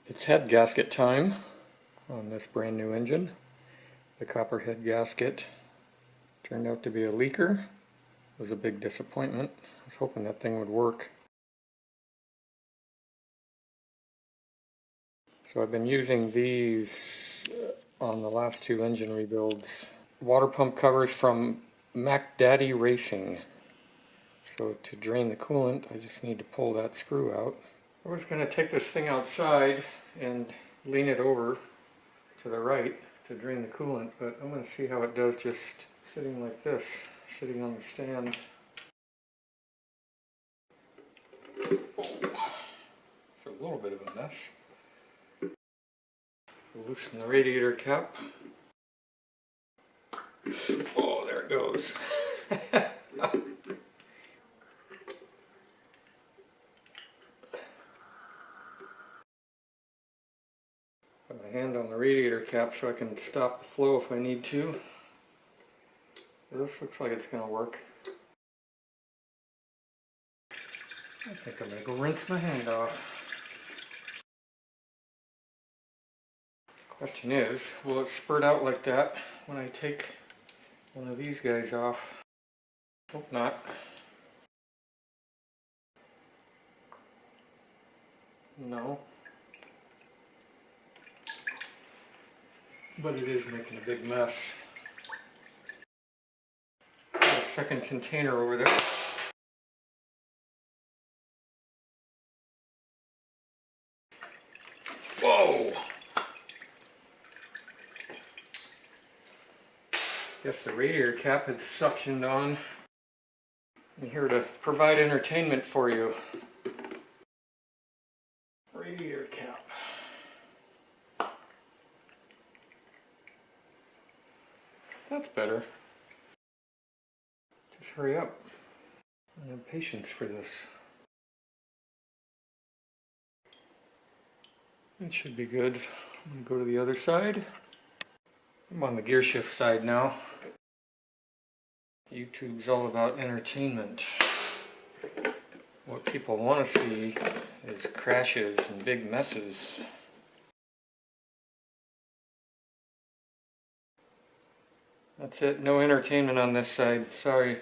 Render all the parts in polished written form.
It's head gasket time on this brand new engine. The copperhead gasket turned out to be a leaker. It was a big disappointment. I was hoping that thing would work. So I've been using these on the last two engine rebuilds. Water pump covers from Mac Daddy Racing. So to drain the coolant, I just need to pull that screw out. I was going to take this thing outside and lean it over to the right to drain the coolant, but I'm going to see how it does just sitting like this, sitting on the stand. It's a little bit of a mess. Loosen the radiator cap. Oh, there it goes. Put my hand on the radiator cap so I can stop the flow if I need to. This looks like it's going to work. I think I'm going to go rinse my hand off. Question is, will it spurt out like that when I take one of these guys off? Hope not. No. But it is making a big mess. Got a second container over there. Whoa! Guess the radiator cap had suctioned on. I'm here to provide entertainment for you. Radiator cap. That's better. Just hurry up. I have patience for this. It should be good. I'm going to go to the other side. I'm on the gear shift side now. YouTube's all about entertainment. What people want to see is crashes and big messes. That's it, no entertainment on this side, sorry.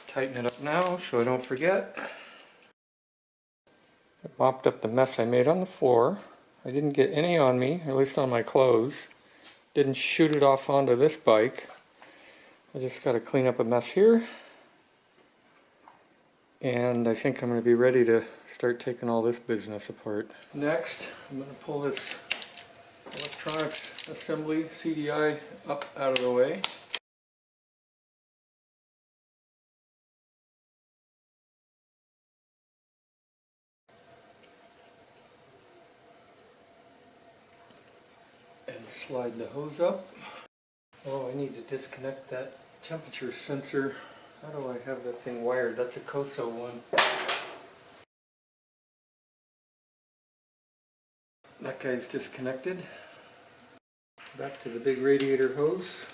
Tighten it up now so I don't forget. I mopped up the mess I made on the floor. I didn't get any on me, at least on my clothes. Didn't shoot it off onto this bike. I just got to clean up a mess here. And I think I'm going to be ready to start taking all this business apart. Next, I'm going to pull this electronics assembly CDI up out of the way. And slide the hose up. Oh, I need to disconnect that temperature sensor. How do I have that thing wired? That's a COSO one. That guy's disconnected. Back to the big radiator hose.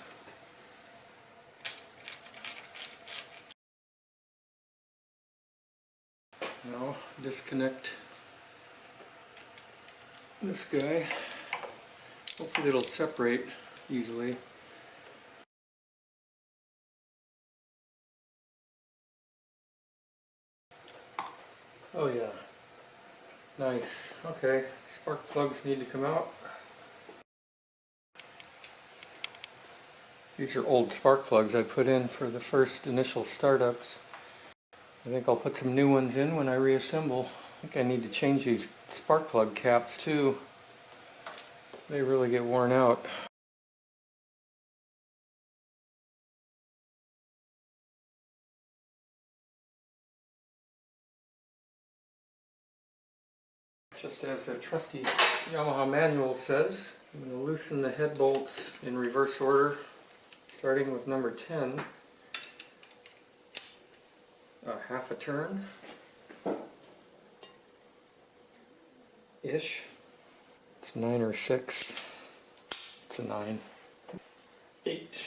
Now disconnect this guy. Hopefully it'll separate easily. Oh yeah. Nice. Okay, spark plugs need to come out. These are old spark plugs I put in for the first initial startups. I think I'll put some new ones in when I reassemble. I think I need to change these spark plug caps too. They really get worn out. Just as the trusty Yamaha manual says, I'm going to loosen the head bolts in reverse order, starting with number 10. Half a turn ish. It's 9 or 6. It's a 9. 8.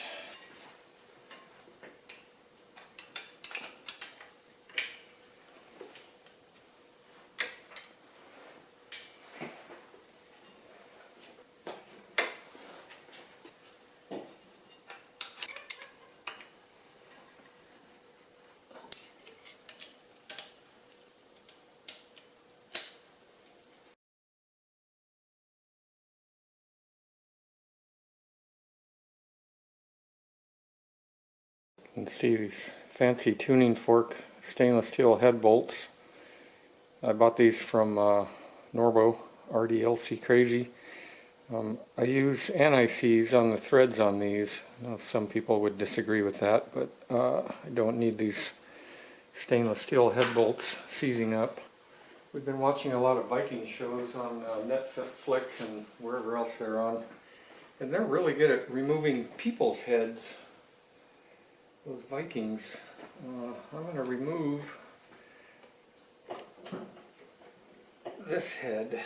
You can see these fancy tuning fork stainless steel head bolts. I bought these from Norbo, RDLC Crazy. I use anti-seize on the threads on these. I know some people would disagree with that, but I don't need these stainless steel head bolts seizing up. We've been watching a lot of Viking shows on Netflix and wherever else they're on, and they're really good at removing people's heads, those Vikings. I'm going to remove this head.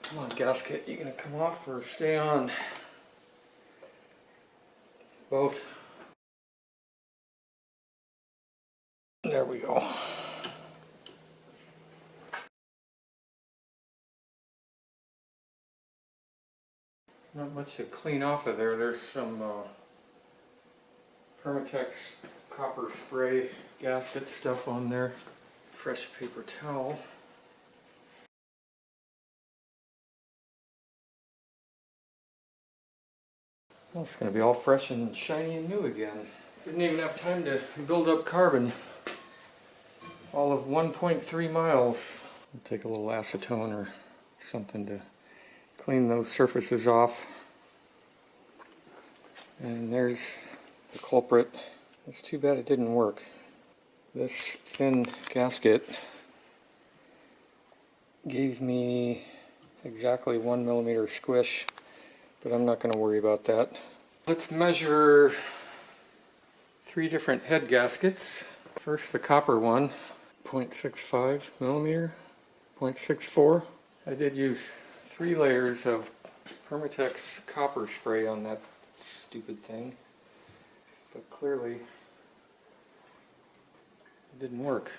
Come on, gasket, you gonna come off or stay on? Both. There we go. Not much to clean off of there. There's some Permatex copper spray gasket stuff on there. Fresh paper towel. Well, it's going to be all fresh and shiny and new again. Didn't even have time to build up carbon. All of 1.3 miles. I'll take a little acetone or something to clean those surfaces off. And there's the culprit. It's too bad it didn't work. This thin gasket gave me exactly 1 millimeter squish, but I'm not going to worry about that. Let's measure 3 different head gaskets. First, the copper one, 0.65 millimeter, 0.64. I did use 3 layers of Permatex copper spray on that stupid thing, but clearly it didn't work.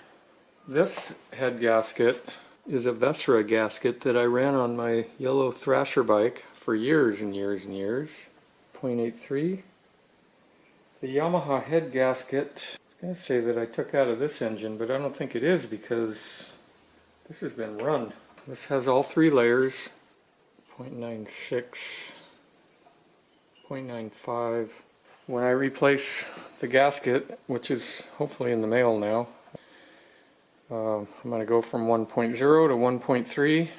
This head gasket is a Vesrah gasket that I ran on my yellow Thrasher bike for years and years and years. 0.83. The Yamaha head gasket, I was going to say that I took out of this engine, but I don't think it is because this has been run. This has all 3 layers. 0.96, 0.95. When I replace the gasket, which is hopefully in the mail now, I'm going to go from 1.0 to 1.3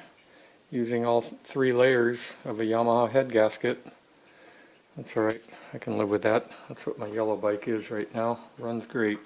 using all 3 layers of a Yamaha head gasket. That's alright, I can live with that. That's what my yellow bike is right now. Runs great.